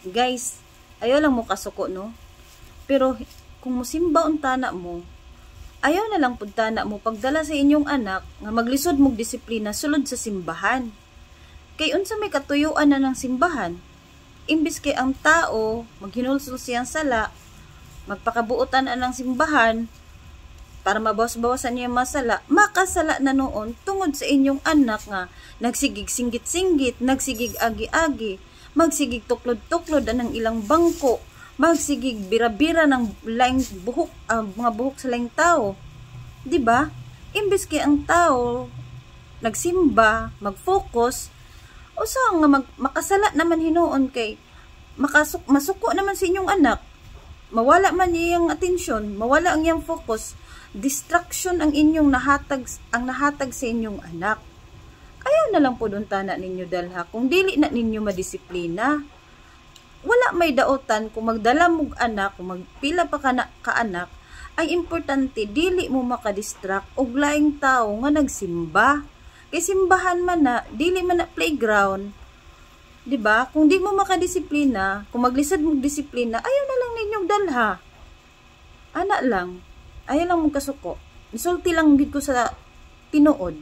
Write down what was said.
Guys, ayaw lang mo kasuko, no? Pero kung musimba unta na mo, ayaw na lang punta na mo pagdala sa inyong anak nga maglisod mong disiplina sulod sa simbahan. Kay unsa may katuyuan na ng simbahan, imbis kay ang tao maghinulsol siyang sala, magpakabuotan na ng simbahan para mabawas-bawasan niya masala, makasala na noon tungod sa inyong anak nga nagsigig singgit-singgit, nagsigig agi-agi, magsigig tuklod-tuklod ng ilang bangko, magsigig bira-bira ng laing buhok, mga buhok sa laing tao. 'Di ba? Imbes kay ang tao nagsimba, mag-focus, usa nga makasala naman hinuon kay masuko naman sa inyong anak. Mawala man iyang atensyon, mawala ang iyang focus, distraction ang inyong nahatag sa inyong anak. Ayaw na lang po doon tana ninyo dalha kung dili na ninyo madisiplina. Wala may daotan kung magdala mong anak, kung magpila pa ka anak, ang importante dili mo makadistract og laing tao nga nagsimba. Kay simbahan man na, dili man na playground. 'Di ba? Kung di mo makadisiplina, kung maglisad mong disiplina, ayaw na lang ninyong dalha. Ana lang. Ayaw lang mong kasuko. Insulti lang gid ko sa tinuod.